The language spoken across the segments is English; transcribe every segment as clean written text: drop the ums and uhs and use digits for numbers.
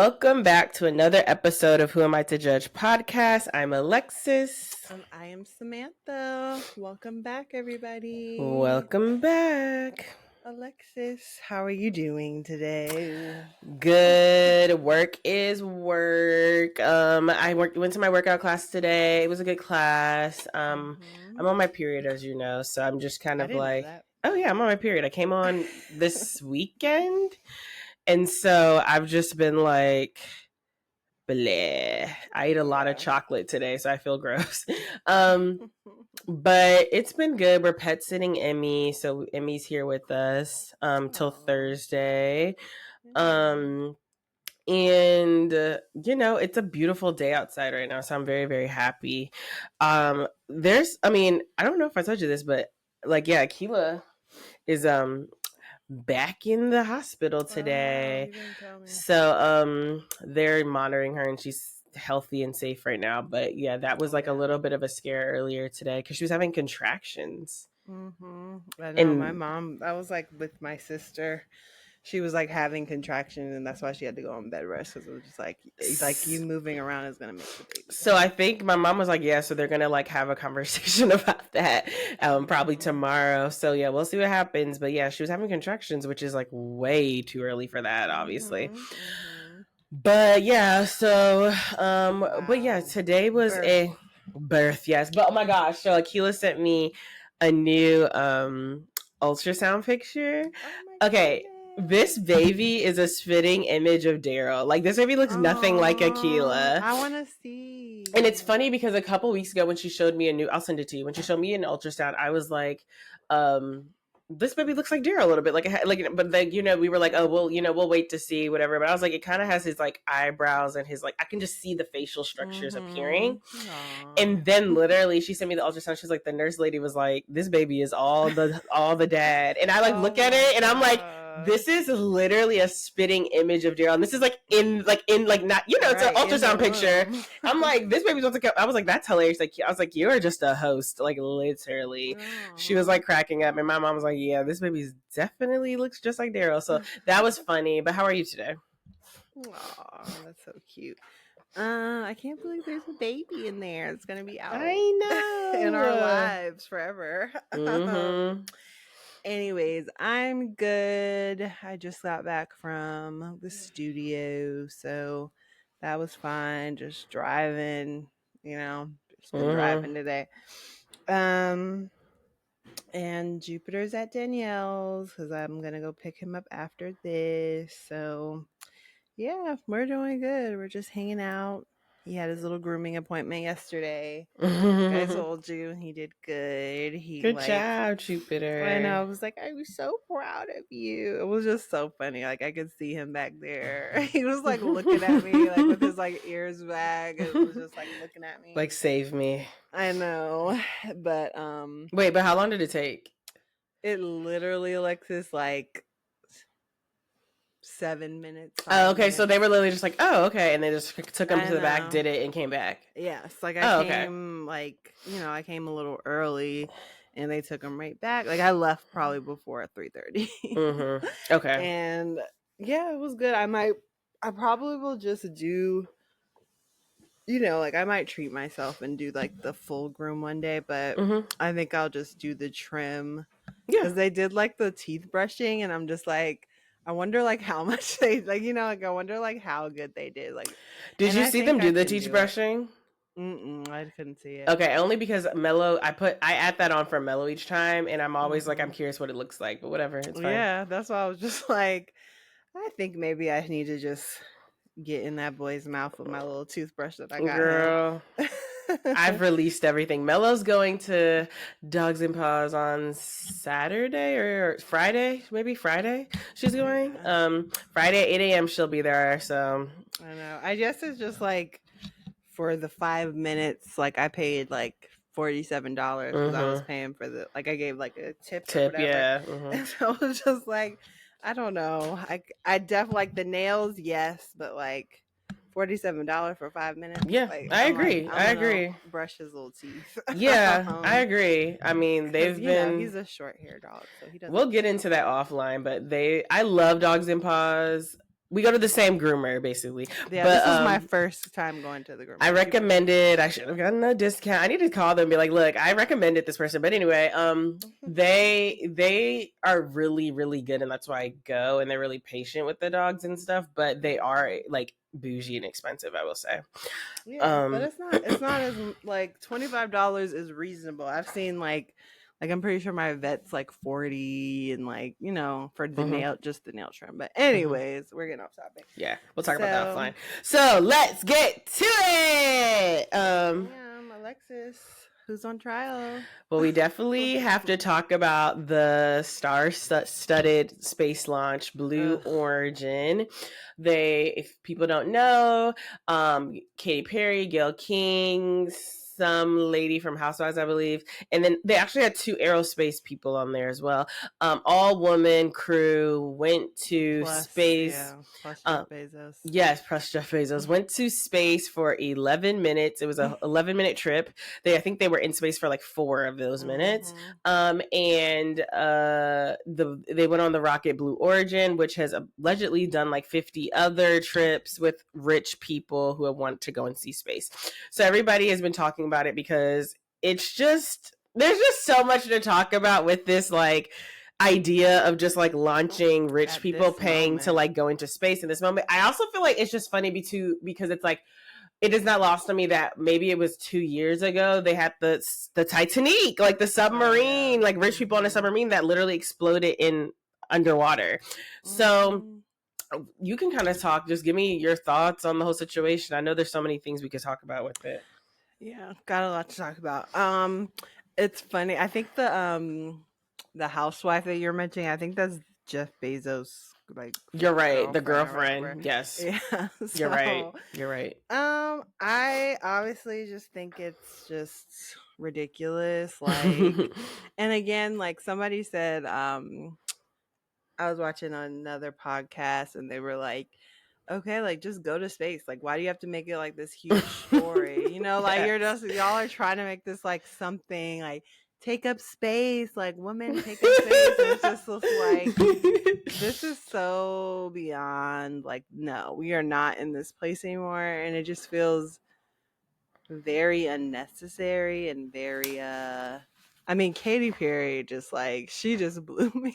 Welcome back to another episode of Who Am I to Judge podcast. I'm Alexis. I am Samantha. Welcome back, everybody. Welcome back. Alexis, how are you doing today? Good. Work is work. I went to my workout class today. It was a good class. I'm on my period, as you know, so I'm just kind of like, oh yeah, I'm on my period. I came on this weekend, and so I've just been like, bleh. I ate a lot of chocolate today, so I feel gross. But it's been good. We're pet sitting Emmy, so Emmy's here with us till Thursday. And it's a beautiful day outside right now, so I'm very, very happy. I don't know if I told you this, but Keela is back in the hospital today. So they're monitoring her, and she's healthy and safe right now. But yeah, that was like a little bit of a scare earlier today because she was having contractions. I know, my mom, I was like with my sister. She was like having contractions, and that's why she had to go on bed rest, because it was just like you moving around is gonna make the baby. So I think my mom was like, yeah, so they're gonna like have a conversation about that probably tomorrow. So yeah, we'll see what happens. But yeah, she was having contractions, which is like way too early for that, obviously. But yeah, so but yeah, today was a birth, yes. But oh my gosh, so Akila sent me a new ultrasound picture. Okay. This baby is a spitting image of Daryl. Like, this baby looks nothing like Akila. I want to see. And it's funny because a couple weeks ago when she showed me I'll send it to you. When she showed me an ultrasound, I was like, this baby looks like Daryl a little bit. But then, we were like, oh, well, we'll wait to see whatever. But I was like, it kind of has his like eyebrows and his like, I can just see the facial structures appearing. Aww. And then literally she sent me the ultrasound. She's like, the nurse lady was like, this baby is all the dad. And I like look at it and I'm like, this is literally a spitting image of Daryl. And this is like in not, it's an ultrasound picture. I'm like, this baby's about to come. I was like, that's hilarious. Like, I was like, you're just a host, like literally. She was like cracking up. And my mom was like, yeah, this baby definitely looks just like Daryl. So that was funny. But how are you today? Aw, that's so cute. I can't believe there's a baby in there. It's gonna be out. I know. In our lives forever. Anyways, I'm good. I just got back from the studio, so that was fun. Just driving, just been driving today. And Jupiter's at Danielle's because I'm gonna go pick him up after this. So yeah, we're doing good. We're just hanging out. He had his little grooming appointment yesterday. I told you he did good. Good job, Jupiter. I know. I was like, I was so proud of you. It was just so funny. Like, I could see him back there. He was like looking at me, like with his like ears back. It was just like looking at me, like, save me. I know, but wait, but how long did it take? It literally, Alexis, like 7 minutes. Oh, okay. Minutes. So they were literally just like, oh, okay. And they just took him to the back, did it, and came back. Yes. Like, I came, I came a little early, and they took him right back. Like, I left probably before 3:30. Okay. And, yeah, it was good. I probably will just do, I might treat myself and do, like, the full groom one day, but I think I'll just do the trim. Yeah. Because they did, like, the teeth brushing, and I'm just like, I wonder, like, how much they, like, I wonder, like, how good they did. Like, did you see them do the teeth brushing? I couldn't see it. Okay, only because Mellow, I add that on for Mellow each time, and I'm always like, I'm curious what it looks like, but whatever, it's fine. Yeah, that's why I was just like, I think maybe I need to just get in that boy's mouth with my little toothbrush that I got. Girl. I've released everything. Mellow's going to Dogs and Paws on Saturday or Friday, maybe Friday. She's going. Friday at 8 a.m. she'll be there. So I know. I guess it's just like for the 5 minutes. Like I paid like $47 because I was paying for the I gave like a tip. Or whatever. Yeah. And so it was just like I don't know. I definitely like the nails, yes, but like $47 for 5 minutes. Yeah, like, I agree. I agree. Brush his little teeth. Yeah, I agree. I mean, they've been. He's a short hair dog, so he doesn't. We'll get into that offline, but I love Dogs and Paws. We go to the same groomer, basically. Yeah, but, this was my first time going to the groomer. I recommended. I should have gotten a discount. I need to call them and be like, look, I recommended this person. But anyway, they are really, really good, and that's why I go. And they're really patient with the dogs and stuff. But they are like bougie and expensive, I will say. Yeah, but it's not as like $25 is reasonable. I've seen like I'm pretty sure my vet's like 40 and like, you know, for the just the nail trim. But anyways, we're getting off topic. Yeah, we'll talk about that offline. So let's get to it. Alexis, who's on trial? Well, we definitely have to talk about the star-studded space launch, Blue Origin. If people don't know, Katy Perry, Gayle King, some lady from Housewives, I believe. And then they actually had 2 aerospace people on there as well. All woman crew went to space. Yeah, plus Jeff Bezos. Yes, plus Jeff Bezos went to space for 11 minutes. It was a 11-minute trip. I think they were in space for like 4 of those minutes. And they went on the rocket Blue Origin, which has allegedly done like 50 other trips with rich people who have wanted to go and see space. So everybody has been talking about it because there's just so much to talk about with this like idea of just like launching rich people paying to like go into space in this moment. I also feel like it's just funny because it's like it is not lost on me that maybe it was 2 years ago they had the Titanic, like the submarine, like rich people on a submarine that literally exploded in underwater. So you can kind of talk, just give me your thoughts on the whole situation. I know there's so many things we could talk about with it. Yeah, got a lot to talk about. It's funny. I think the housewife that you're mentioning, I think that's Jeff Bezos. Like, you're right, the girlfriend. Yes. Yeah. You're right. You're right. I obviously just think it's just ridiculous. Like, and again, like somebody said, I was watching another podcast and they were like, okay, like just go to space. Like, why do you have to make it like this huge story? You know, like y'all are trying to make this like something like take up space, like women take up space. And it's just like this is so beyond. Like, no, we are not in this place anymore, and it just feels very unnecessary and very I mean, Katy Perry she just blew me.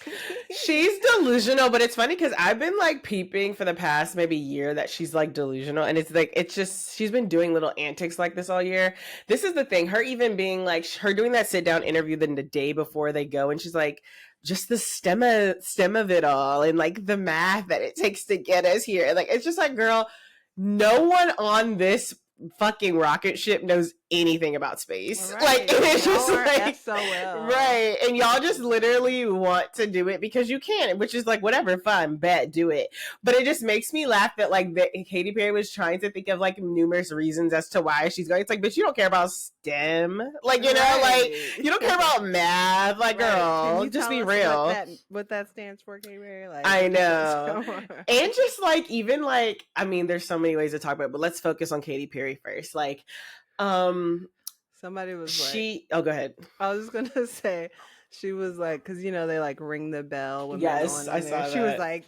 She's delusional, but it's funny because I've been like peeping for the past maybe year that she's like delusional, and it's just she's been doing little antics like this all year. This is the thing, her even being like her doing that sit down interview the day before they go, and she's like just the stem of it all and like the math that it takes to get us here. Like it's just like, girl, no one on this fucking rocket ship knows anything about space. Right. Like it's just like SOL. Right, and y'all just literally want to do it because you can, which is like whatever, fine, bet, do it. But it just makes me laugh that like Katy Perry was trying to think of like numerous reasons as to why she's going. It's like, bitch, you don't care about STEM, like you know, like you don't care about math, like girl, just be real. What that stands for, Katy Perry? Like, I know, and just like even like I mean, there's so many ways to talk about it, but let's focus on Katy Perry first, like. Somebody was oh, go ahead. I was just gonna say she was like, because you know they like ring the bell when yes, I saw that. She was like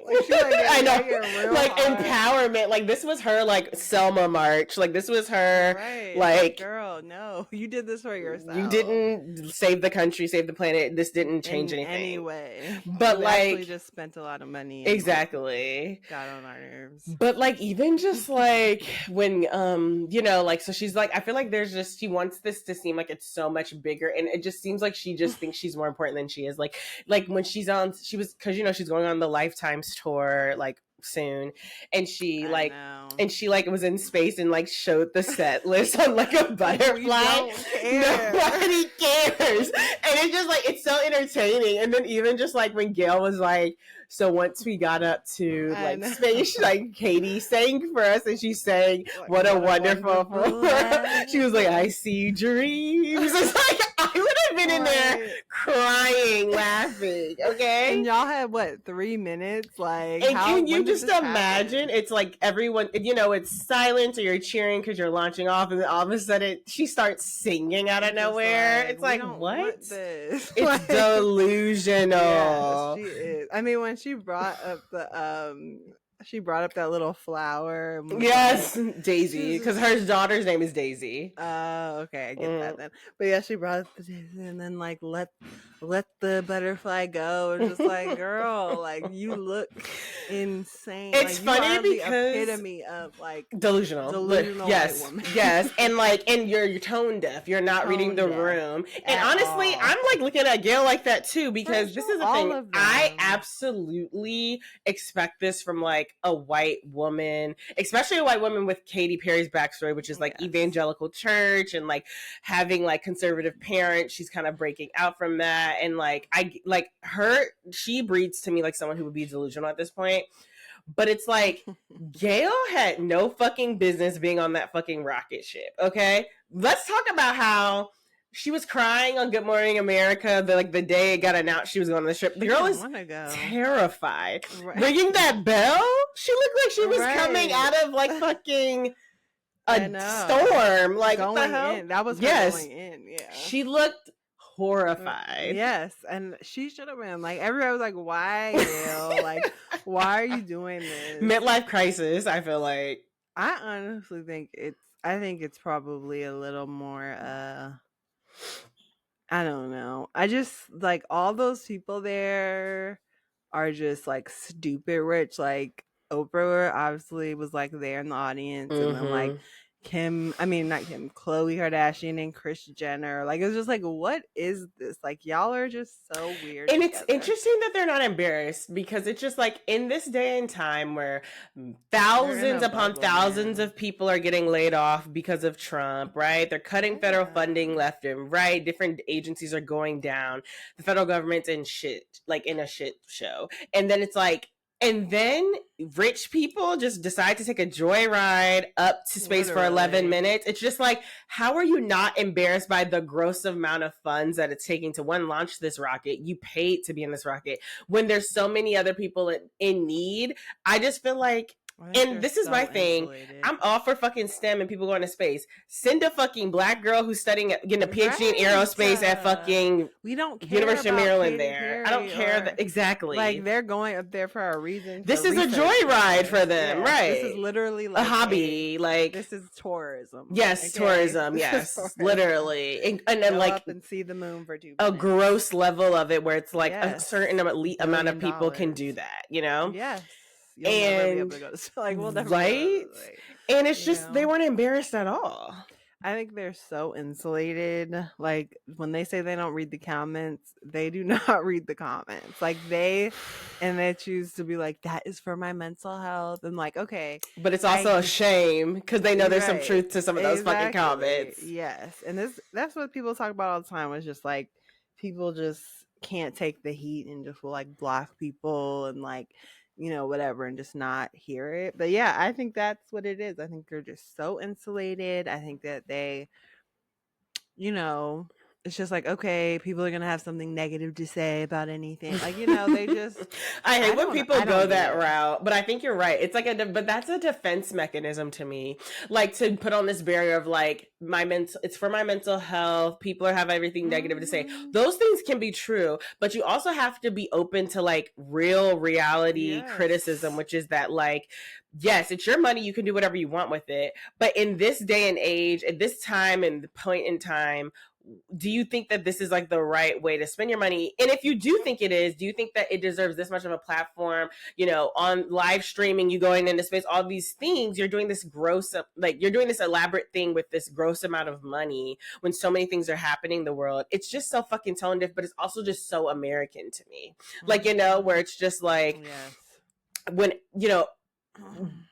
I know, like hard. Empowerment. Like this was her like Selma march. Like this was her like girl. No, you did this for yourself. You didn't save the country, save the planet. This didn't change anything anyway. But you like actually just spent a lot of money. Exactly. Got on our nerves. But like even just like when you know like so she's like I feel like there's just she wants this to seem like it's so much bigger, and it just seems like she just thinks she's more important than she is. Like when she was because you know she's going on the Lifetimes tour like soon, and she was in space and like showed the set list on like a butterfly. Nobody cares, and it's just like it's so entertaining. And then even just like when Gayle was like, so once we got up to like space, like Katy sang for us, and she sang what a wonderful she was like, I see dreams. It's like I would have been in there crying, laughing. Okay, and y'all had what 3 minutes? Like, and can you just imagine? It's like everyone, you know, it's silent, or you're cheering because you're launching off, and then all of a sudden she starts singing out of nowhere. It's like what? It's delusional. Yeah, she is. I mean, when she brought up the She brought up that little flower. Yes, like, Daisy, because her daughter's name is Daisy. Okay, I get that then. But yeah, she brought up the Daisy and then like let the butterfly go. It's just like, girl, like you look insane. It's like, funny you are because the epitome of like delusional yes, white woman. Yes, and like, and you're tone deaf. You're not reading the room. And honestly, I'm like looking at Gayle like that too, because this is the thing. I absolutely expect this from like a white woman, especially a white woman with Katy Perry's backstory, which is like evangelical church and like having like conservative parents. She's kind of breaking out from that, and like she breeds to me like someone who would be delusional at this point. But it's like, Gayle had no fucking business being on that fucking rocket ship, okay? Let's talk about how she was crying on Good Morning America the day it got announced she was going on the ship. The girl is terrified. Right. Ringing that bell? She looked like she was coming out of like fucking a storm. Like, going what the hell? In. That was her going in, yeah. She looked horrified. Yes, and she should have been like, everybody was like, why, Gayle? Like, why are you doing this? Midlife crisis, I feel like. I honestly think it's probably a little more I don't know. I just like all those people there are just like stupid rich. Like Oprah obviously was like there in the audience, and then like Khloe Kardashian and Kris Jenner. Like, it's just like, what is this? Like, y'all are just so weird. And together. It's interesting that they're not embarrassed, because it's just like, in this day and time where thousands upon thousands of people are getting laid off because of Trump, right? They're cutting federal funding left and right. Different agencies are going down. The federal government's in a shit show. And then it's like, and then rich people just decide to take a joyride up to space for 11 minutes. It's just like, how are you not embarrassed by the gross amount of funds that it's taking to launch this rocket? You paid to be in this rocket when there's so many other people in need. I just feel like, and this is my thing. I'm all for fucking STEM and people going to space. Send a fucking black girl who's getting a PhD in aerospace at fucking University of Maryland there. I don't care that exactly. Like, they're going up there for a reason. This is a joyride for them, right? This is literally like a hobby. Like, this is tourism. Yes, tourism. Yes, literally, and then like up and see the moon for 2 minutes. A gross level of it where it's like a certain elite amount of people can do that. You know? Yes. You'll never be able to go to, like, we'll never right? And it's just, they weren't embarrassed at all. I think they're so insulated. Like, when they say they don't read the comments, they do not read the comments. Like, they choose to be like, that is for my mental health. And like, okay. But it's also a shame, because they know there's some truth to some of those fucking comments. Yes. And that's what people talk about all the time. It's just like, people just can't take the heat and just will like block people and like, you know, whatever, and just not hear it. But yeah, I think that's what it is. I think they're just so insulated. I think that they, you know, it's just like, okay, people are gonna have something negative to say about anything. Like, you know, they just I hate when people go that route, but I think you're right. It's like but that's a defense mechanism to me. Like, to put on this barrier of like, it's for my mental health. People have everything negative to say. Those things can be true, but you also have to be open to like real reality criticism, which is that like, yes, it's your money. You can do whatever you want with it. But in this day and age, at this time and point in time, do you think that this is like the right way to spend your money? And if you do think it is, do you think that it deserves this much of a platform, you know, on live streaming, you going into space, all these things, you're doing this you're doing this elaborate thing with this gross amount of money when so many things are happening in the world. It's just so fucking tone deaf, but it's also just so American to me. Like, you know, where it's just like, when, you know,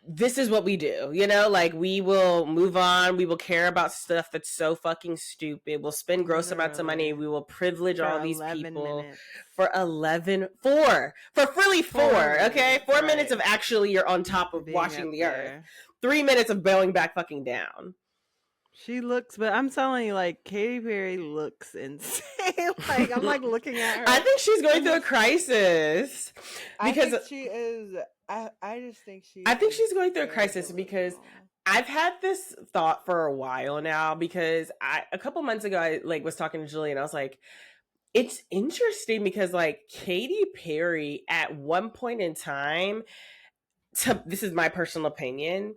this is what we do, you know, like, we will move on. We will care about stuff that's so fucking stupid. We'll spend gross amounts of money. We will privilege all these people for 4, okay? 4 minutes of actually you're on top of watching the earth. 3 minutes of bailing back fucking down. She looks, but I'm telling you, like, Katy Perry looks insane. Like, I'm like looking at her. I think she's going through a crisis because she is. I just think she's going through a crisis because I've had this thought for a while now, because a couple months ago I like was talking to Julie and I was like, it's interesting because like Katy Perry at one point in time this is my personal opinion,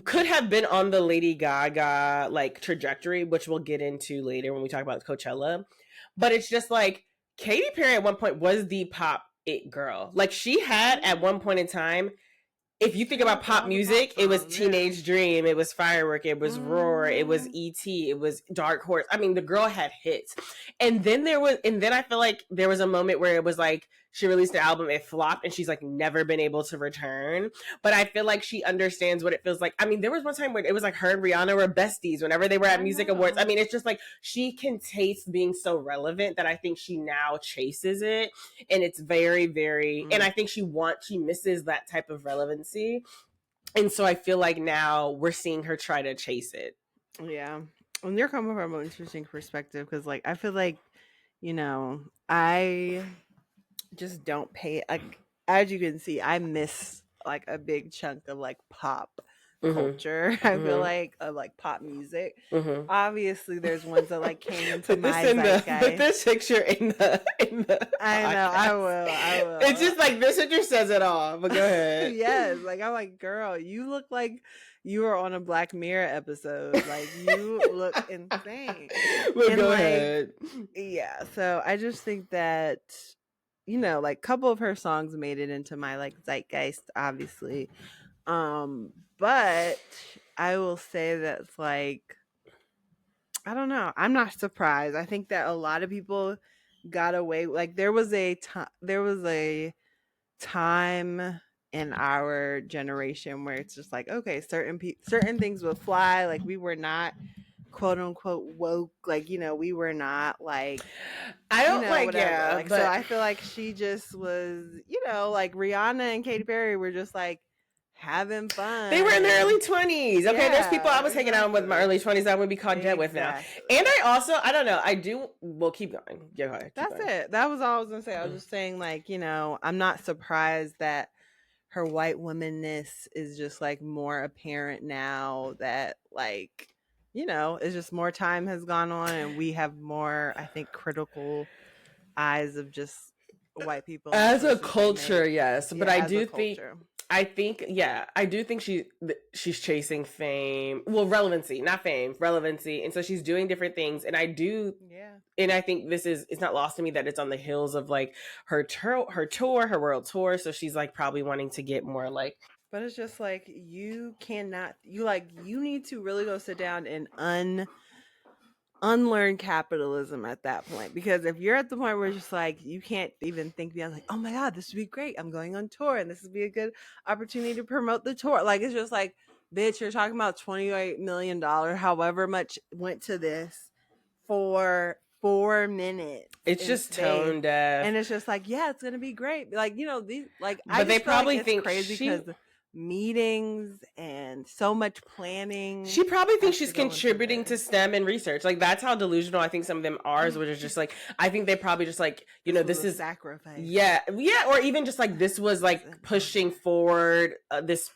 could have been on the Lady Gaga like trajectory, which we'll get into later when we talk about Coachella. But it's just like Katy Perry at one point was the pop it girl. Like she had at one point in time, if you think about pop music, it was Teenage Dream, it was Firework, it was Roar, it was E.T., it was Dark Horse. I mean, the girl had hits. And then I feel like there was a moment where it was like she released an album, it flopped, and she's like never been able to return. But I feel like she understands what it feels like. I mean, there was one time where it was like her and Rihanna were besties whenever they were at music awards. I mean, it's just like she can taste being so relevant that I think she now chases it. And it's very, very, and I think she misses that type of relevancy. And so I feel like now we're seeing her try to chase it. Yeah. And you're coming from an interesting perspective because, like, I feel like, you know, I just don't pay, like, as you can see, I miss like a big chunk of like pop culture. I feel like of like pop music. Obviously, there's ones that like came into my zeitgeist. Put this picture in the. I know. I will. It's just like this picture says it all. But go ahead. Yes, like I'm like, girl, you look like you were on a Black Mirror episode. Like you look insane. Well, go ahead. Yeah. So I just think that, you know, like a couple of her songs made it into my like zeitgeist, obviously. But I will say that it's like, I don't know. I'm not surprised. I think that a lot of people got away. Like there was a time in our generation where it's just like, okay, certain things would fly. Like we were not quote unquote woke. Like, you know, we were not like, I don't like, whatever. Yeah. Like, so I feel like she just was, you know, like Rihanna and Katy Perry were just like having fun. They were in their early 20s. Okay, there's people I was hanging out with in my early 20s that I would be caught dead with now. And I don't know, well, keep going. Yeah, go ahead. That's it. That was all I was going to say. I was just saying, like, you know, I'm not surprised that her white womanness is just like more apparent now that, like, you know, it's just more time has gone on and we have more, I think, critical eyes of just white people as a culture. Yes, but I do think she's chasing fame. Well, relevancy, not fame, relevancy. And so she's doing different things. And and I think it's not lost to me that it's on the heels of like her world tour. So she's like probably wanting to get more like. But it's just like, you need to really go sit down and unlearn capitalism at that point, because if you're at the point where it's just like you can't even think beyond like, oh my god, this would be great, I'm going on tour and this would be a good opportunity to promote the tour, like it's just like, bitch, you're talking about $28 million, however much went to this, for 4 minutes. It's just tone deaf, and it's just like, yeah, it's gonna be great, like, you know, these like, but they probably think crazy because meetings and so much planning. She probably thinks she's contributing to STEM and research. Like that's how delusional I think some of them are, which is just like, I think they probably just like, you know, this is sacrifice. Yeah, or even just like this was like pushing forward this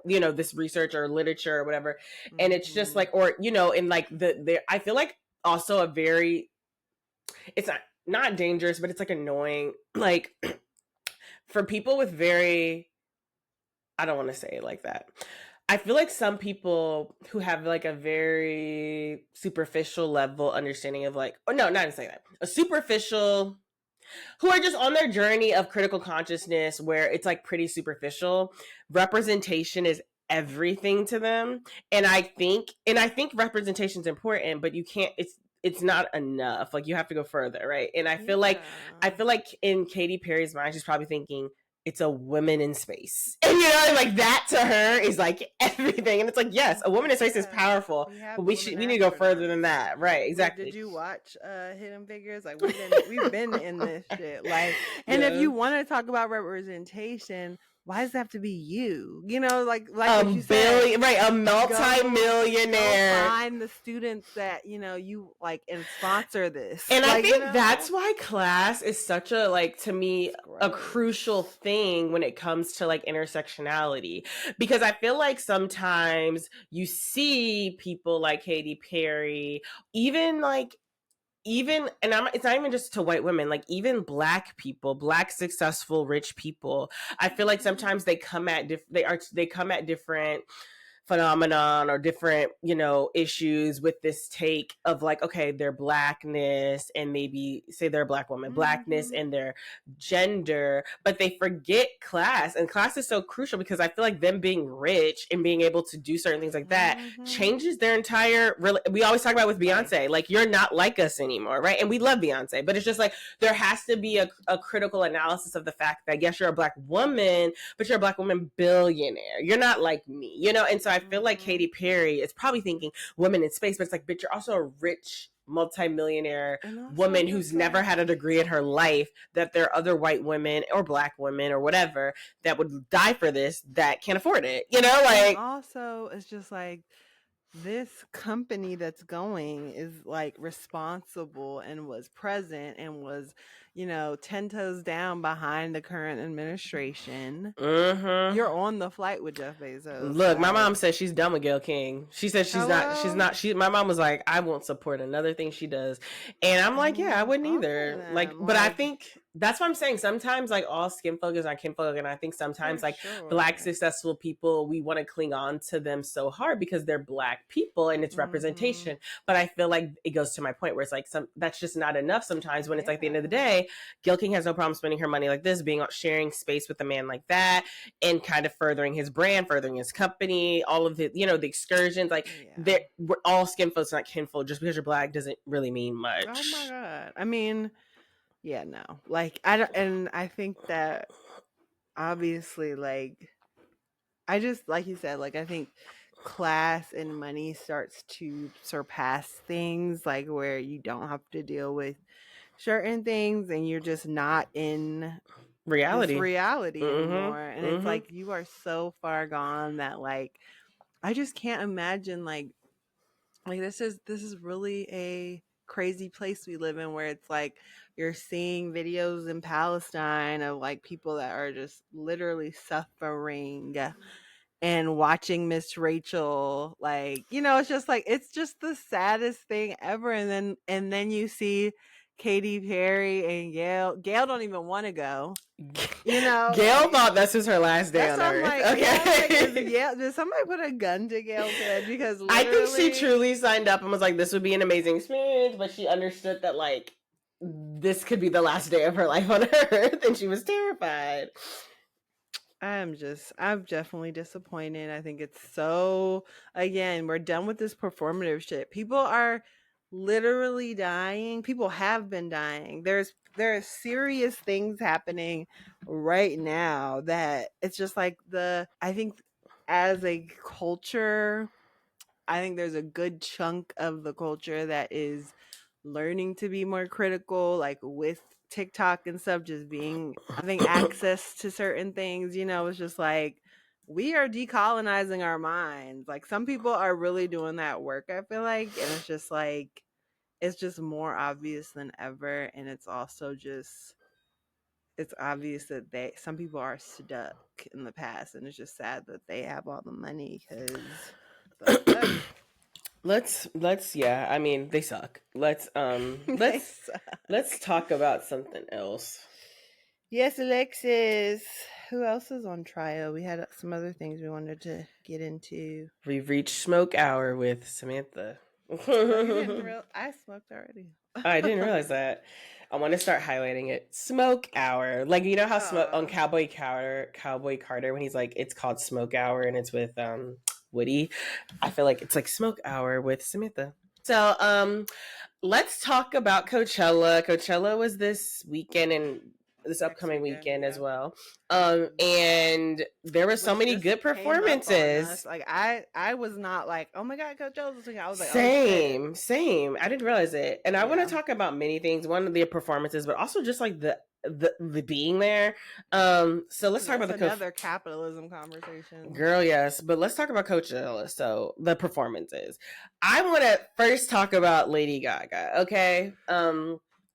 you know, this research or literature or whatever, and it's just like, or you know, in like the I feel like also a very, it's not dangerous, but it's like annoying, like for people with very, I don't want to say it like that. I feel like some people who have like a very superficial level understanding of like, oh no, not to say that, a superficial, who are just on their journey of critical consciousness where it's like pretty superficial. Representation is everything to them. And I think representation is important, but you can't, it's not enough. Like you have to go further, right? And I feel like in Katy Perry's mind, she's probably thinking, it's a woman in space. And you know, like that to her is like everything. And it's like, yes, a woman in space is powerful, but we need to go further than that. Right, exactly. Did you watch Hidden Figures? Like we've been in this shit. Like, and if you want to talk about representation, why does it have to be you? You know, like you said, right? A multi-millionaire. Go find the students that, you know, you like and sponsor this. And like, I think that's why class is such a, like, to me, a crucial thing when it comes to like intersectionality, because I feel like sometimes you see people like Katy Perry, even like even, and it's not even just to white women, like even Black people, Black successful rich people, I feel like sometimes they come at different phenomenon or different, issues with this take of like, okay, their Blackness, and maybe say they're a Black woman, Blackness and their gender, but they forget class. And class is so crucial because I feel like them being rich and being able to do certain things like that changes their entire, we always talk about with Beyonce, like, you're not like us anymore, right? And we love Beyonce, but it's just like, there has to be a critical analysis of the fact that, yes, you're a Black woman, but you're a Black woman billionaire. You're not like me, And so I feel like Katy Perry is probably thinking women in space, but it's like, bitch, you're also a rich multimillionaire woman who's never had a degree in her life, that there are other white women or Black women or whatever that would die for this that can't afford it. Like, and also it's just like, this company that's going is like responsible and was present and was, 10 toes down behind the current administration. You're on the flight with Jeff Bezos. Look, my mom says she's done with Gayle King. She said she's not. My mom was like, I won't support another thing she does. And I'm like, yeah, I wouldn't either. Like, but I think that's what I'm saying. Sometimes, like, all skin folk is not kinfolk. And I think sometimes, like, Black successful people, we want to cling on to them so hard because they're Black people and it's representation. But I feel like it goes to my point where it's like, that's just not enough sometimes, when it's like, at the end of the day, Gayle King has no problem spending her money like this, sharing space with a man like that, and kind of furthering his brand, furthering his company, all of the, the excursions. Like, we're all skin folks, not kinfolk. Just because you're Black doesn't really mean much. Oh my God. I mean, yeah, no. Like, I think that obviously, like, I just, like you said, like, I think class and money starts to surpass things, like, where you don't have to deal with certain things and you're just not in reality anymore. And it's like, you are so far gone that, like, I just can't imagine, like this is really a crazy place we live in, where it's like, you're seeing videos in Palestine of like people that are just literally suffering, and watching Miss Rachel, like, it's just like, it's just the saddest thing ever. And then you see Katy Perry and Gayle don't even want to go. Gayle thought this was her last day on Earth. Like, okay. Did somebody put a gun to Gayle's head? Because I think she truly signed up and was like, this would be an amazing experience, but she understood that, like, this could be the last day of her life on Earth, and she was terrified. I'm definitely disappointed. I think it's so, again, we're done with this performative shit. People are literally dying. People have been dying. There are serious things happening right now that it's just like, I think as a culture, I think there's a good chunk of the culture that is learning to be more critical, like with TikTok and stuff, just being, I think, access to certain things, it's just like, we are decolonizing our minds. Like, some people are really doing that work, I feel like, and it's just like, it's just more obvious than ever. And it's also just, it's obvious that some people are stuck in the past, and it's just sad that they have all the money, because let's yeah, I mean, they suck. Let's talk about something else. Yes, Alexis. Who else is on trial? We had some other things we wanted to get into. We've reached smoke hour with Samantha. I smoked already. I didn't realize that. I want to start highlighting it. Smoke hour. Like, you know how on Cowboy Carter, when he's like, it's called Smoke Hour and it's with Woody. I feel like it's like Smoke Hour with Samantha. So let's talk about Coachella. Coachella was this weekend and this upcoming weekend as well. And there were so many good performances. Like, I was not like, oh my God, Coachella's this weekend. I was like, same. I didn't realize it. And I want to talk about many things. One of the performances, but also just like the being there. So let's talk about another capitalism conversation, girl. Yes, but let's talk about Coachella. So the performances. I want to first talk about Lady Gaga. Okay.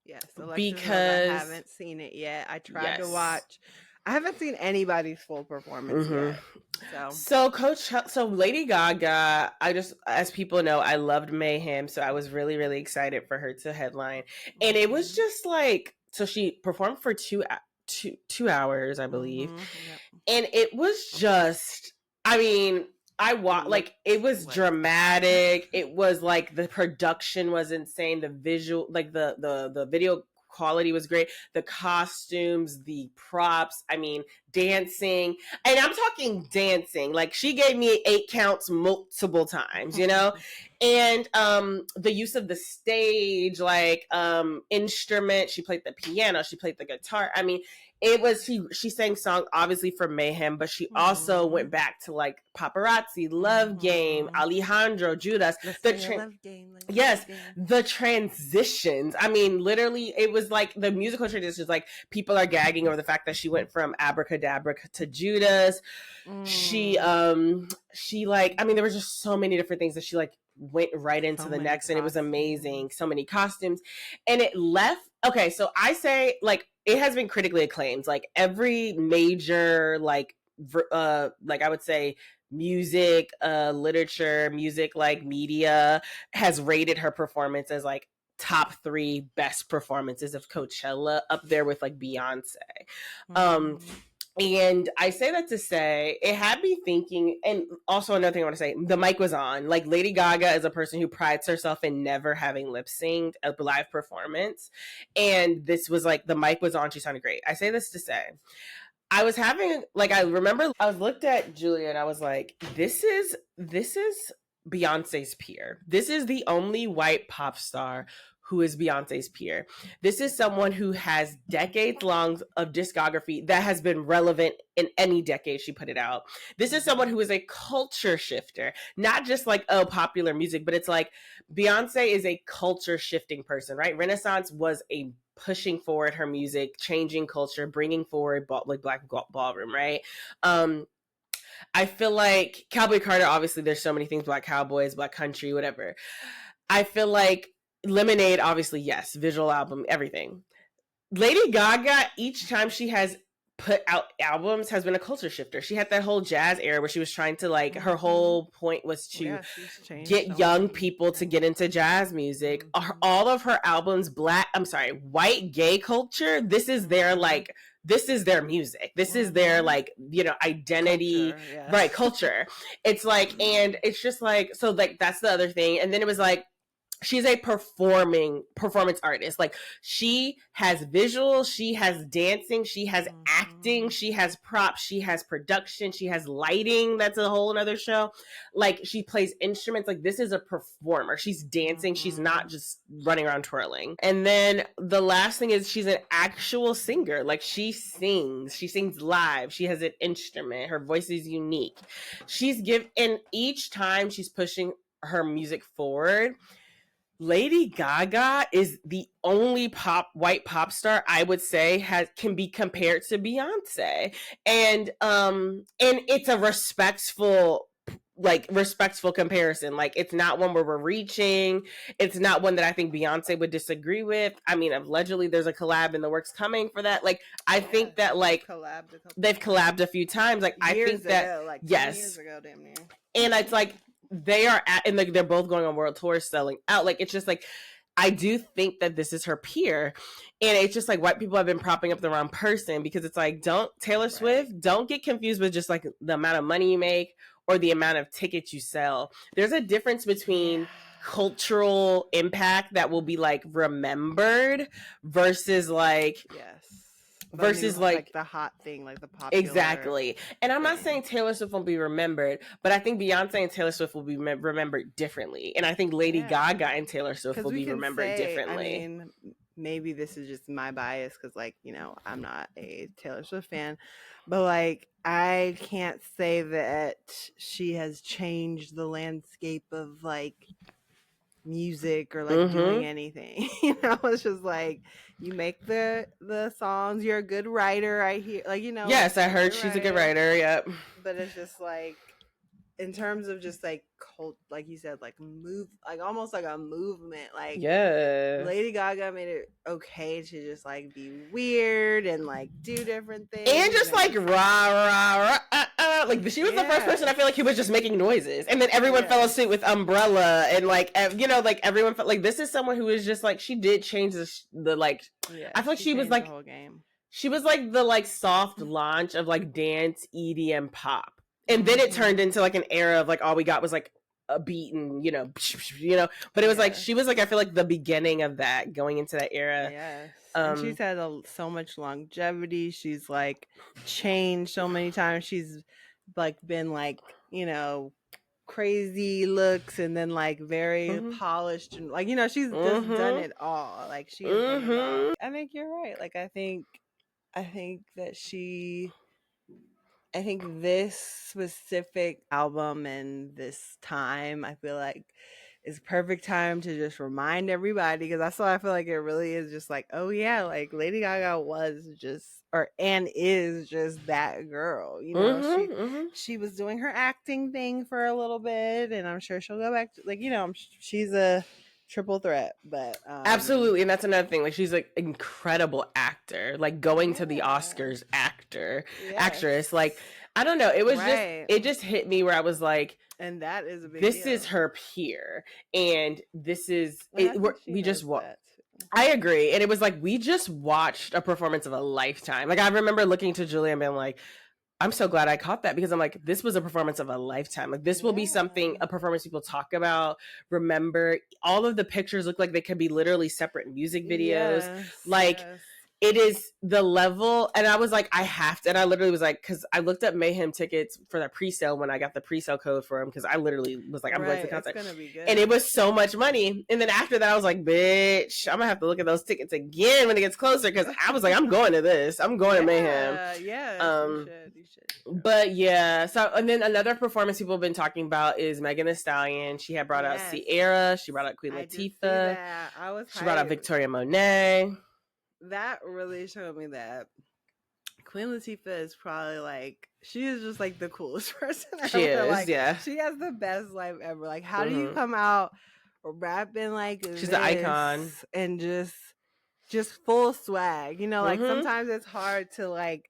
Yes, because I haven't seen it yet. I tried to watch. I haven't seen anybody's full performance yet. So Lady Gaga, as people know, I loved Mayhem, so I was really, really excited for her to headline. And it was just like, so she performed for two hours, I believe. Yep. And it was just, I mean, like, it was dramatic. It was like, the production was insane. The visual, like the video quality was great. The costumes, the props, I mean, dancing. And I'm talking dancing. Like, she gave me 8 counts multiple times, you know? And the use of the stage, like, instrument, she played the piano, she played the guitar. I mean, it was, she sang songs obviously for Mayhem, but she also went back to like Paparazzi, Love Game, Alejandro, Judas. Yes, the transitions. I mean, literally, it was like the musical transitions. Like, people are gagging over the fact that she went from Abracadabra to Judas. She like, I mean, there was just so many different things that she like went right into the next, and it was amazing. So many costumes, and it left. Okay, so I say, like, it has been critically acclaimed. Like, every major, like I would say, music, literature, music, like, media has rated her performance as like top 3 best performances of Coachella, up there with like Beyonce. And I say that to say, it had me thinking, and also another thing I want to say, the mic was on. Like, Lady Gaga is a person who prides herself in never having lip synced a live performance. And this was like, the mic was on, she sounded great. I say this to say, I was having, like, I remember I was looked at Julia and I was like, this is Beyonce's peer. This is the only white pop star who is Beyonce's peer. This is someone who has decades long of discography that has been relevant in any decade she put it out. This is someone who is a culture shifter, not just like, oh, popular music, but it's like, Beyonce is a culture shifting person, right? Renaissance was a pushing forward her music, changing culture, bringing forward like Black ballroom, right? I feel like Cowboy Carter, obviously there's so many things, Black Cowboys, Black Country, whatever. I feel like Lemonade, obviously, yes, visual album, everything. Lady Gaga, each time she has put out albums, has been a culture shifter. She had that whole jazz era where she was trying to, like, her whole point was to get young people to get into jazz music. All of her albums, white gay culture, this is their, like, this is their music. This is their, like, you know, identity, culture, right? Culture. It's like, and it's just like, so, like, that's the other thing. And then it was like, she's a performance artist. Like, she has visuals, she has dancing, she has acting, she has props, she has production, she has lighting. That's a whole another show. Like, she plays instruments. Like, this is a performer. She's dancing. She's not just running around twirling. And then the last thing is, she's an actual singer. Like, she sings live. She has an instrument. Her voice is unique. And each time she's pushing her music forward, Lady Gaga is the only white pop star I would say can be compared to Beyonce, and it's a respectful comparison. Like, it's not one where we're reaching. It's not one that I think Beyonce would disagree with. I mean, allegedly there's a collab in the works coming for that. Like, I think that, like, they've collabed a few times. Like, I think that, like, years ago, damn near. And it's like, they are and like, they're both going on world tours selling out. Like, it's just like, I do think that this is her peer, and it's just like, white people have been propping up the wrong person, because it's like, Taylor Swift, don't get confused with just like the amount of money you make or the amount of tickets you sell. There's a difference between cultural impact that will be like remembered versus like versus like the hot thing, like the popular. Exactly. And I'm not saying Taylor Swift won't be remembered, but I think Beyonce and Taylor Swift will be remembered differly. And I think Lady Gaga and Taylor Swift will be remembered differently. I mean, maybe this is just my bias, because, like, you know, I'm not a Taylor Swift fan, but, like, I can't say that she has changed the landscape of, like, music or like doing anything. You know, it's just like, you make the songs, you're a good writer, I hear, like, you know. Yes, I heard she's a good writer. Yep. But it's just like, in terms of just like cult, like you said, like move, like almost like a movement. Like Yes. Lady Gaga made it okay to just like be weird and like do different things and just like rah rah rah. Like she was the first person I feel like who was just making noises, and then everyone fell suit with Umbrella, and like like everyone felt like this is someone who is just like she did change the like. I feel like she was like the whole game. She was like the like soft launch of like dance EDM pop, and then it turned into like an era of like all we got was like a beat and but it was like she was like I feel like the beginning of that going into that era. Yes. And she's had so much longevity. She's like changed so many times. She's like been like crazy looks and then like very polished and like she's just done it all. Like she has done it all. I think you're right. Like I think that I think this specific album and this time, I feel like is perfect time to just remind everybody, because that's why I feel like it really is just like, oh yeah, like Lady Gaga was just and is just that girl. She was doing her acting thing for a little bit, and I'm sure she'll go back to like she's a triple threat, but absolutely. And that's another thing, like she's like incredible actor, like going to the Oscars actress, like I don't know, it was it just hit me where I was like, and that is a big this deal. is her peer, and this is we just I agree, and it was like we just watched a performance of a lifetime. Like I remember looking to Julia and being like, I'm so glad I caught that, because I'm like, this was a performance of a lifetime. Like this will be something, a performance people talk about, remember. All of the pictures look like they could be literally separate music videos. It is the level, and I was like, I have to, and I literally was like, because I looked up Mayhem tickets for that pre-sale when I got the pre-sale code for them, because I literally was like, I'm going to the concert, and it was so much money. And then after that, I was like, bitch, I'm gonna have to look at those tickets again when it gets closer, because I was like, I'm going to this, I'm going to Mayhem. You should. But yeah, so and then another performance people have been talking about is Megan Thee Stallion. She had brought out Ciara, she brought out Queen Latifah, she brought out Victoria Monet. That really showed me that Queen Latifah is probably like, she is just like the coolest person ever. She is, like, she has the best life ever. Like, how do you come out rapping like she's an icon and just full swag? Like sometimes it's hard to like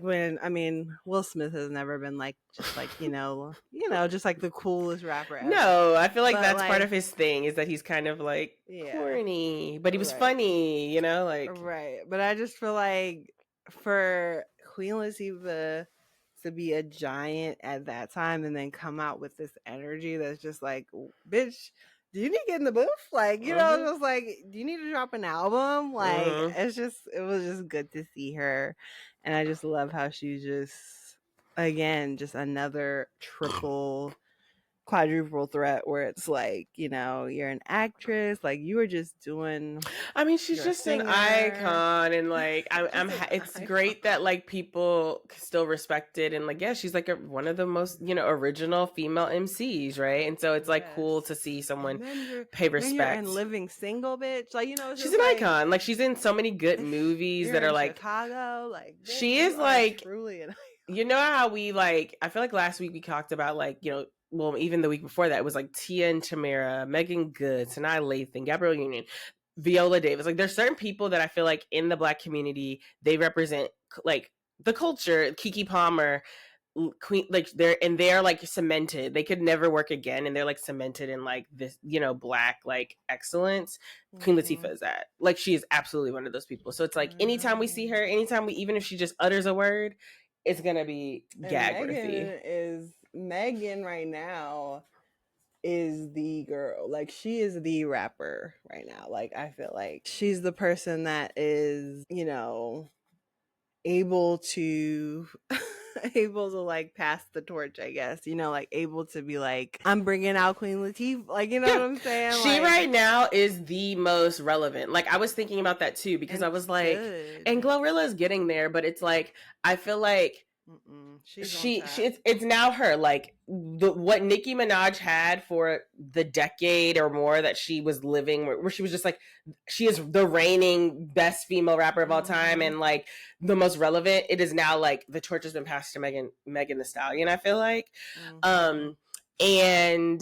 when, I mean, Will Smith has never been like just like just like the coolest rapper ever. No, I feel like that's part of his thing, is that he's kind of like corny, but he was funny, like right. But I just feel like for Queen Latifah to be a giant at that time and then come out with this energy that's just like, bitch, do you need to get in the booth? Like, just like, do you need to drop an album? Like, it was just good to see her. And I just love how she's just, again, just another quadruple threat where it's like, you're an actress, like you were just doing. I mean, she's just an icon, and like it's great that like people still respect it, and like she's like one of the most original female MCs, right? And so it's like cool to see someone pay respect. And living single, bitch, like she's an icon. Like she's in so many good movies that are like Chicago. Like she is like truly an icon. You know how we like? I feel like last week we talked about like well, even the week before that, it was like Tia and Tamara, Megan Good, Sanaa Lathan, Gabrielle Union, Viola Davis. Like there's certain people that I feel like in the Black community, they represent like the culture. Keke Palmer, Queen, like they're like cemented. They could never work again, and they're like cemented in like this, Black like excellence. Queen Latifah is that. Like she is absolutely one of those people. So it's like anytime we see her, even if she just utters a word, it's gonna be gag-worthy. Megan right now is the girl. Like she is the rapper right now. Like I feel like she's the person that is, able to like pass the torch, I guess. Like able to be like, I'm bringing out Queen Latifah. Like, what I'm saying? She right now is the most relevant. Like I was thinking about that too, because I was like, and Glorilla is getting there, but it's like I feel like It's now her. Like what Nicki Minaj had for the decade or more that she was living, where she was just like, she is the reigning best female rapper of all time and like the most relevant. It is now like the torch has been passed to Megan Thee Stallion, I feel like. And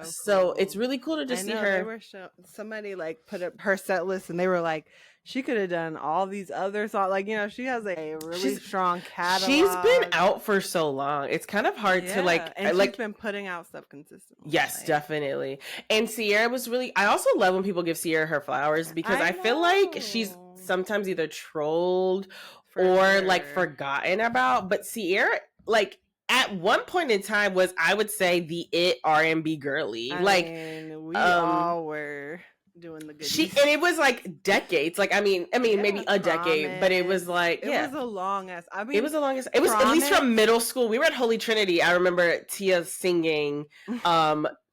so it's really cool to just see her. Somebody like put up her set list and they were like, she could have done all these other songs. Like, you know, she has a really strong catalog. She's been out for so long. It's kind of hard to like. And she's been putting out stuff consistently. Yes, definitely. And Sierra was really. I also love when people give Sierra her flowers because I feel like she's sometimes either trolled or like forgotten about. But Sierra, like, at one point in time, was, I would say, the it R&B girly. We all were doing the good. And it was like decades. Like I mean, maybe a decade, but it was like it was a long ass. I mean, it was the longest. It was at least from middle school. We were at Holy Trinity. I remember Tia singing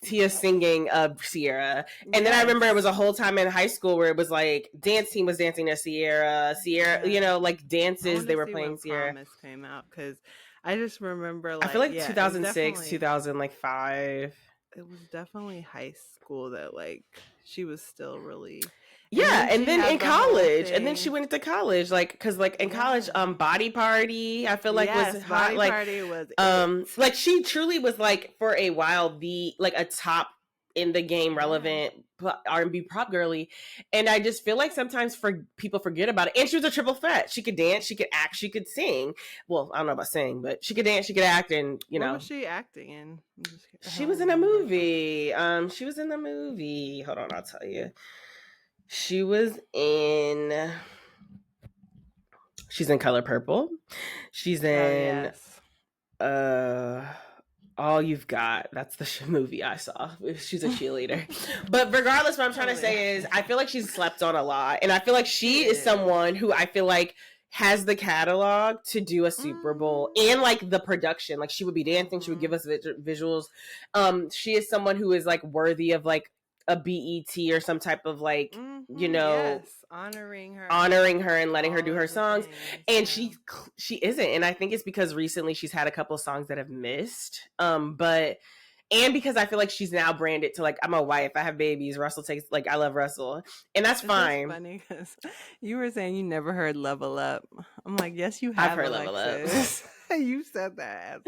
Sierra, and then I remember it was a whole time in high school where it was like dance team was dancing to Sierra, you know, like dances they were playing Sierra. Promise came out because I just remember like I feel like 2006, 2005. It was definitely high school that like she was still really and then in college, and then she went into college, like because like in college, Body Party, I feel like was hot. Body like Party was like she truly was like for a while the like a top in the game relevant R&B pop girly, and I just feel like sometimes people forget about it. And she was a triple threat. She could dance, she could act, she could sing. Well, I don't know about sing, but she could dance, she could act, and you know. What was she acting in? She was in a movie. She was in the movie. Hold on, I'll tell you. She was in. She's in Color Purple. She's in. All You've Got. That's the movie I saw. She's a cheerleader. But regardless, what I'm trying to say is I feel like she's slept on a lot. And I feel like she is someone who I feel like has the catalog to do a Super Bowl and like the production. Like she would be dancing. She would give us visuals. She is someone who is like worthy of like a BET or some type of like, you know, honoring her and letting her do her songs. And she isn't. And I think it's because recently she's had a couple songs that have missed. And because I feel like she's now branded to like, I'm a wife, I have babies, Russell takes, like, I love Russell. And that's fine. It's funny because you were saying you never heard Level Up. I'm like, yes, you have. I've heard Level Up. You said that.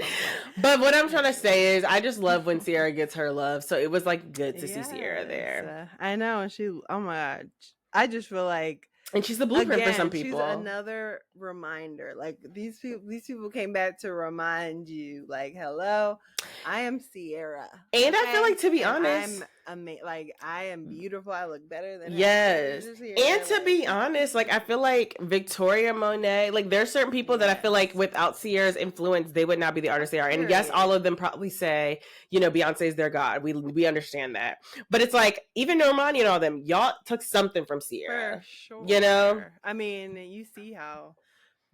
But what I'm trying to say is I just love when Sierra gets her love. So it was like good to see Sierra there. I know. And oh my God. I just feel like. And she's the blueprint for some people. She's another reminder. Like these people came back to remind you, like, hello, I am Sierra. And I feel like, to be honest, I am beautiful. I look better than her. And to be honest, like I feel like Victoria Monet, like there's certain people that I feel like without Sierra's influence, they would not be the artists they are. And yes, all of them probably say, you know, Beyonce is their god. We understand that. But it's like even Normani and all them, y'all took something from Sierra. For sure. You know? I mean, you see how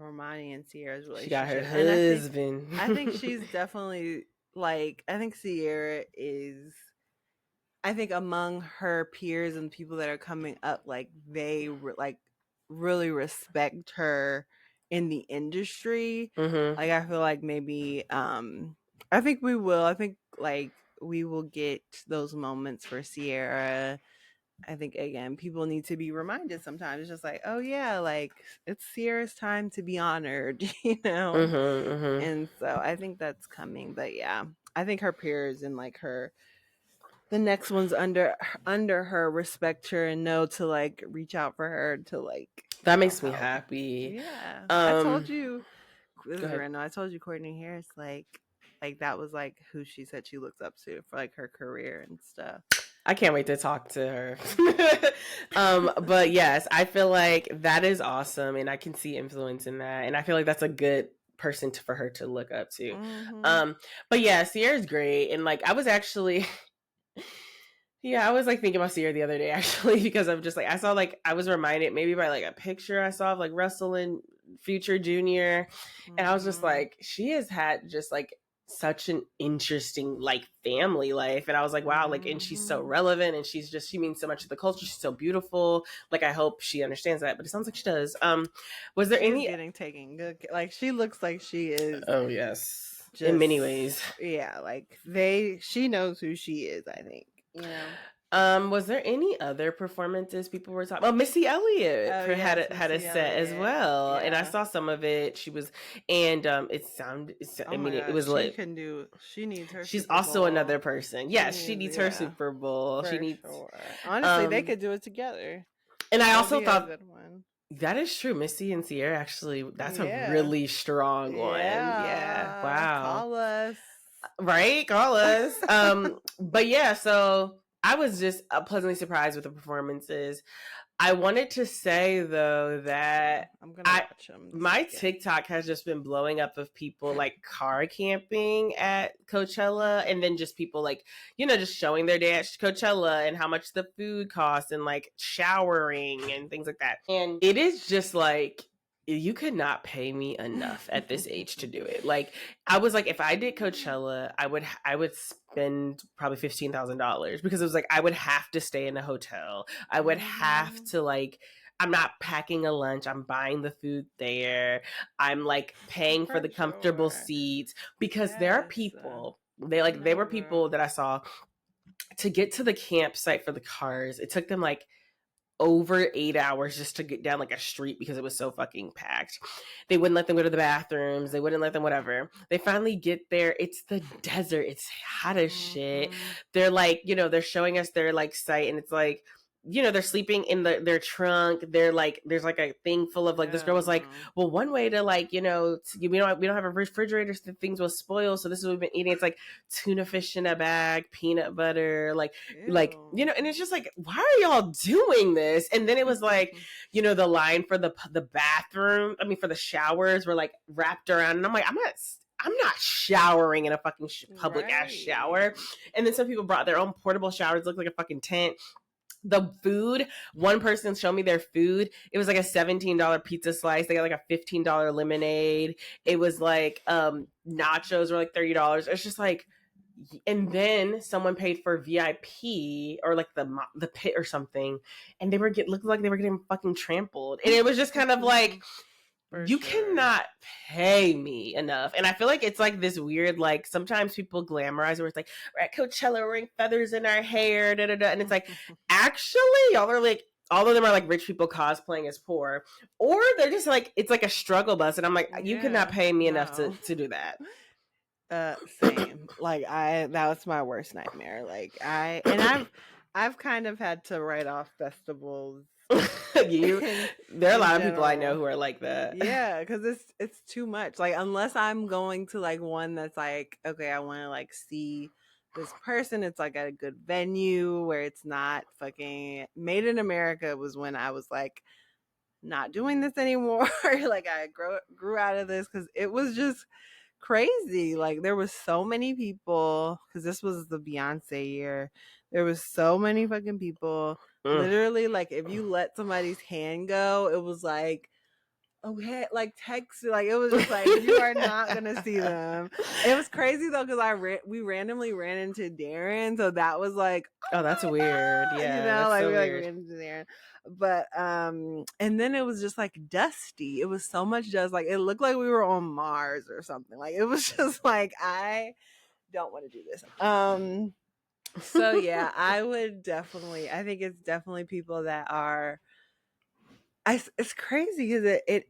Normani and Sierra's relationship. She got her husband. I think she's definitely like, I think Sierra is, I think among her peers and people that are coming up, like they like really respect her in the industry. Like I feel like maybe I think we will. I think like we will get those moments for Sierra. I think again, people need to be reminded sometimes. It's just like, oh yeah, like it's Sierra's time to be honored, you know. And so I think that's coming. But yeah, I think her peers and like the next ones under her respect her and know to like reach out for her to like. That makes me happy. Yeah, I told you. This is random. I told you Courtney Harris like that was like who she said she looks up to for like her career and stuff. I can't wait to talk to her. But yes, I feel like that is awesome, and I can see influence in that, and I feel like that's a good person for her to look up to. But yeah, Sierra's great, and like I was actually. Yeah, I was like thinking about Sierra the other day actually because I'm just like I was reminded maybe by like a picture I saw of like Russell and Future Jr. And I was just like, she has had just like such an interesting like family life. And I was like, wow, like, and she's so relevant, and she means so much to the culture. She's so beautiful. Like, I hope she understands that, but it sounds like she does. Was there She's any getting taken good, like she looks like she is. Oh yes, just, in many ways. Yeah, like she knows who she is, I think, you know. Was there any other performances people were talking? Oh, Missy Elliot had a set as well, and I saw some of it. She was, and it sounded. I mean, it was lit. She needs her. She's Super also Bowl. another person. Yes, she needs her Super Bowl. She needs. Sure. Honestly, they could do it together. And I also thought that is true. Missy and Sierra, actually, that's a really strong one. Yeah. Wow. Call us. Right? Call us. But yeah, so I was just pleasantly surprised with the performances. I wanted to say though that I'm gonna watch them. My TikTok has just been blowing up of people like car camping at Coachella, and then just people like, you know, just showing their day at Coachella and how much the food costs, and like showering and things like that. And it is just like, you could not pay me enough at this age to do it. Like, I was like, if I did Coachella, I would spend probably $15,000, because it was like, I would have to stay in a hotel. I would have to, like, I'm not packing a lunch. I'm buying the food there. I'm like paying for the comfortable seats, because there are people, they were people that I saw to get to the campsite for the cars. It took them like over 8 hours just to get down like a street, because it was so fucking packed. They wouldn't let them go to the bathrooms. They wouldn't let them whatever. They finally get there. It's the desert. It's hot as shit. They're like, you know, they're showing us their like site, and it's like, you know, they're sleeping in their trunk. They're like, there's like a thing full of like, this girl was like, well, one way to like, you know, we don't have a refrigerator, so things will spoil. So this is what we've been eating. It's like tuna fish in a bag, peanut butter, like, you know, and it's just like, why are y'all doing this? And then it was like, you know, the line for the bathroom, I mean, for the showers were like wrapped around. And I'm like, I'm not showering in a fucking public ass shower. And then some people brought their own portable showers, looked like a fucking tent. The food, one person showed me their food. It was like a $17 pizza slice. They got like a $15 lemonade. It was like nachos were like $30. It's just like, and then someone paid for VIP or like the pit or something, and they were looked like they were getting fucking trampled. And it was just kind of like, cannot pay me enough. And I feel like it's like this weird, like, sometimes people glamorize where it's like, we're at Coachella wearing feathers in our hair, da da da. And it's like, actually, y'all are like, all of them are like rich people cosplaying as poor, or they're just like, it's like a struggle bus. And I'm like, you could not pay me enough to do that. Same. Like that was my worst nightmare. Like I've kind of had to write off festivals. There are a lot of people I know who are like that. Yeah, because it's too much. Like, unless I'm going to like one that's like, okay, I want to like see this person. It's like at a good venue where it's not fucking Made in America. Was when I was like, not doing this anymore. Like, I grew out of this, because it was just crazy. Like, there was so many people, because this was the Beyonce year. There was so many fucking people. Literally, like, if you let somebody's hand go, it was like, okay, like text, like it was just like, you are not gonna see them. It was crazy though, because we randomly ran into Darren, so that was like, oh that's weird. Yeah, you know, like so we like ran into Darren. But and then it was just like dusty. It was so much dust, like it looked like we were on Mars or something. Like it was just like, I don't want to do this. So yeah, I think it's definitely people that are, it's crazy because it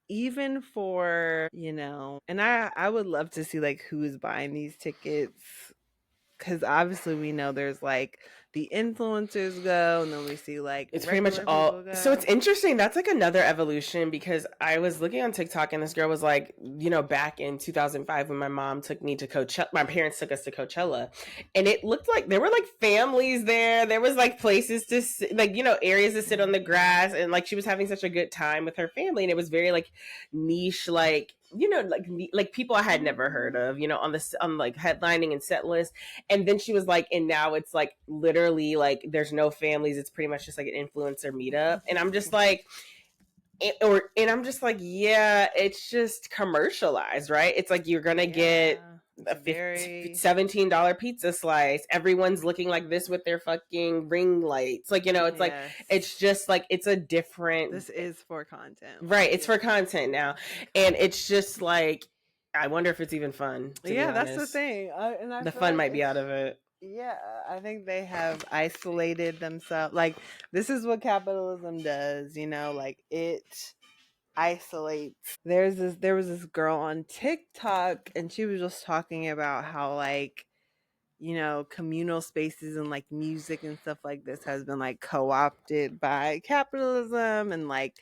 even for, you know, and I would love to see like who's buying these tickets, because obviously we know there's like the influencers go, and then we see like it's pretty much all. So it's interesting. That's like another evolution, because I was looking on TikTok and this girl was like, you know, back in 2005 when my mom took me to Coachella, my parents took us to Coachella, and it looked like there were like families there. There was like places to sit, like, you know, areas to sit on the grass, and like she was having such a good time with her family, and it was very like niche, like, you know, like people I had never heard of, you know, on like headlining and set list. And then she was like, and now it's like literally like there's no families. It's pretty much just like an influencer meetup. And I'm just like, and I'm just like, yeah, it's just commercialized, right? It's like you're gonna get a $17 pizza slice. Everyone's looking like this with their fucking ring lights. Like, it's like, it's just like, it's a different. This is for content. Right. It's for content now. And it's just like, I wonder if it's even fun. To be honest. That's the thing. The fun might be out of it. Yeah, I think they have isolated themselves. Like, this is what capitalism does, like it isolates. There was this girl on TikTok, and she was just talking about how, like, communal spaces and like music and stuff like this has been like co-opted by capitalism, and like,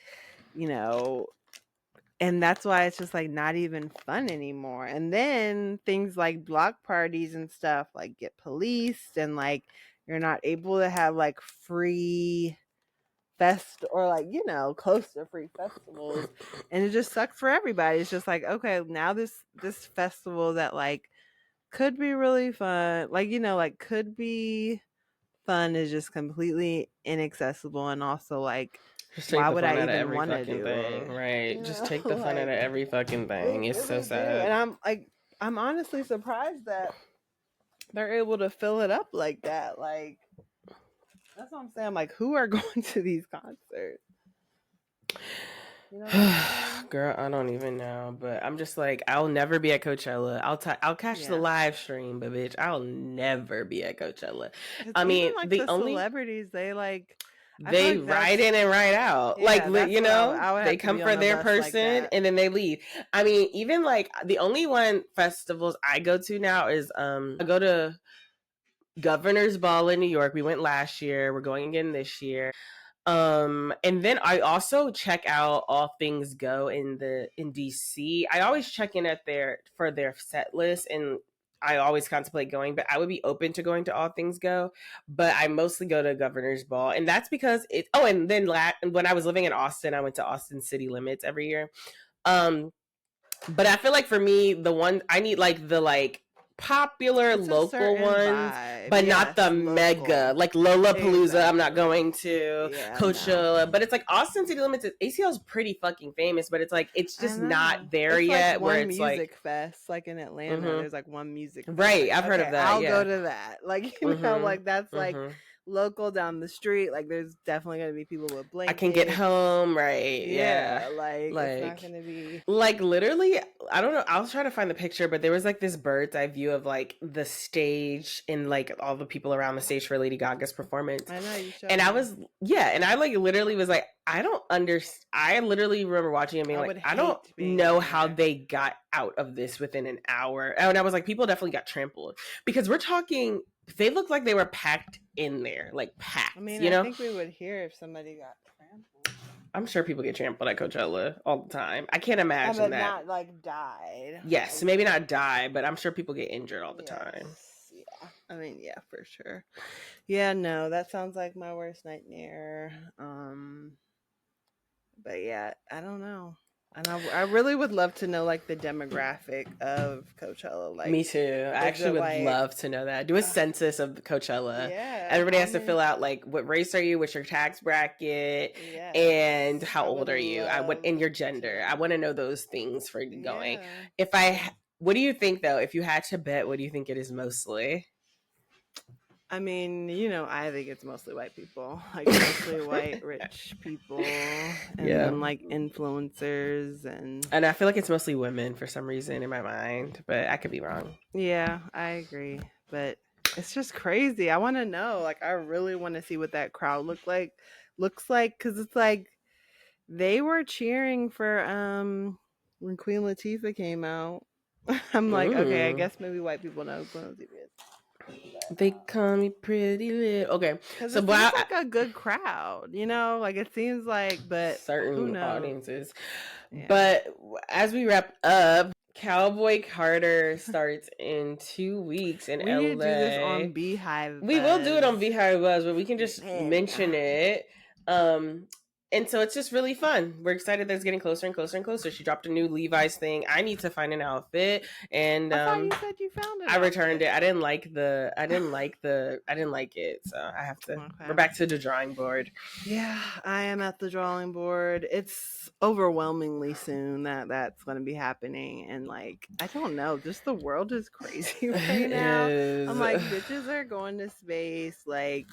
and that's why it's just like not even fun anymore. And then things like block parties and stuff like get policed, and like you're not able to have like free or like, close to free festivals. And it just sucks for everybody. It's just like, okay, now this festival that like could be really fun, like, like could be fun, is just completely inaccessible. And also like, why would I even want to do it? Right. Just take the fun out of every fucking thing. It's so sad. And I'm honestly surprised that they're able to fill it up like that. Like, that's what I'm saying. Like, who are going to these concerts? Girl, I don't even know, but I'm just like, I'll never be at Coachella. I'll catch the live stream, but bitch, I'll never be at Coachella. I mean, like the only celebrities, they like they ride in and ride out. Yeah, like, they come for their person like and then they leave. I mean, even like the only festivals I go to now is I go to Governor's Ball in New York. We went last year. We're going again this year. And then I also check out All Things Go in DC. I always check in for their set list, and I always contemplate going, but I would be open to going to All Things Go, but I mostly go to Governor's Ball. And that's because and then when I was living in Austin, I went to Austin City Limits every year. But I feel like for me, the one I need like the like popular local ones, but not the local mega, like Lollapalooza. Exactly. I'm not going to Coachella, no. But it's like Austin City Limits. ACL is pretty fucking famous, but it's like it's just not there it's yet. Like where it's like music fest, like in Atlanta, there's like one music fest. Right, I've heard of that. I'll go to that. Like like that's like local down the street. Like there's definitely gonna be people with blankets. I can get home, right? Yeah, like it's not gonna be like literally. I don't know. I'll try to find the picture, but there was like this bird's eye view of like the stage and like all the people around the stage for Lady Gaga's performance. I know you showed and me. I was and I like literally was like, I don't understand. I literally remember watching and being like, I don't know how they got out of this within an hour. And I was like, people definitely got trampled because we're talking. They looked like they were packed in there, like packed. I mean, I think we would hear if somebody got trampled. I'm sure people get trampled at Coachella all the time. I can't imagine that. Not like died. Yes, maybe not die, but I'm sure people get injured all the time. Yeah, I mean, yeah, for sure. Yeah, no, that sounds like my worst nightmare. But yeah, I don't know. And I really would love to know like the demographic of Coachella. Like, me too. I actually would love to know that. Do a census of Coachella. Yeah, everybody has to fill out like what race are you, what's your tax bracket, and how old are you? And your gender. I want to know those things for going. What do you think though? If you had to bet, what do you think it is mostly? I mean, I think it's mostly white people, like mostly white rich people, and then like influencers, and I feel like it's mostly women for some reason in my mind, but I could be wrong. Yeah, I agree, but it's just crazy. I want to know, like, I really want to see what that crowd looks like, because it's like they were cheering for when Queen Latifah came out. I'm like, okay, I guess maybe white people know who Queen Latifah is. They call me pretty little. Okay, so it seems like a good crowd, like it seems like, but certain audiences. Yeah. But as we wrap up, Cowboy Carter starts in 2 weeks in LA. We need to do this on Beehive Buzz. We will do it on Beehive Buzz, but we can just mention it. And so it's just really fun. We're excited that it's getting closer and closer and closer. She dropped a new Levi's thing. I need to find an outfit, and I thought you said you found it. I returned it. I didn't like it. So I have to. Okay. We're back to the drawing board. Yeah, I am at the drawing board. It's overwhelmingly soon that's going to be happening, and like I don't know, just the world is crazy right now. I'm like, bitches are going to space. Like,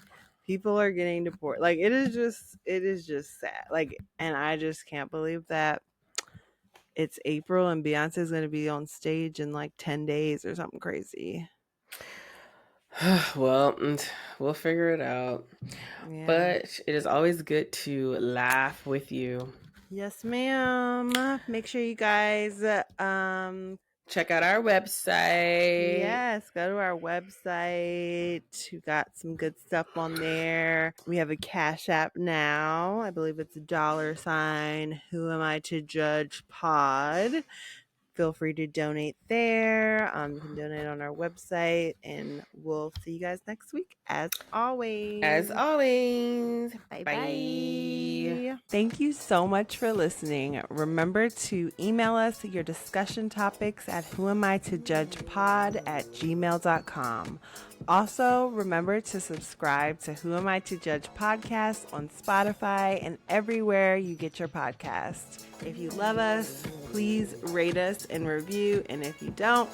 people are getting deported. Like, it is just sad. Like, and I just can't believe that it's April and Beyonce's going to be on stage in like 10 days or something crazy. Well, we'll figure it out. Yeah. But it is always good to laugh with you. Yes, ma'am. Make sure you guys check out our website. Yes, go to our website. We got some good stuff on there. We have a Cash App now. I believe it's $, whoamItojudgepod. Feel free to donate there. You can donate on our website, and we'll see you guys next week as always. Bye. Thank you so much for listening. Remember to email us your discussion topics at whoamItojudgepod@gmail.com. Also, remember to subscribe to Who Am I to Judge podcast on Spotify and everywhere you get your podcast. If you love us, please rate us and review. And if you don't,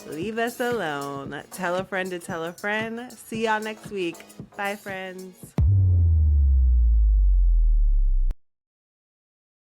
leave us alone. Tell a friend to tell a friend. See y'all next week. Bye, friends.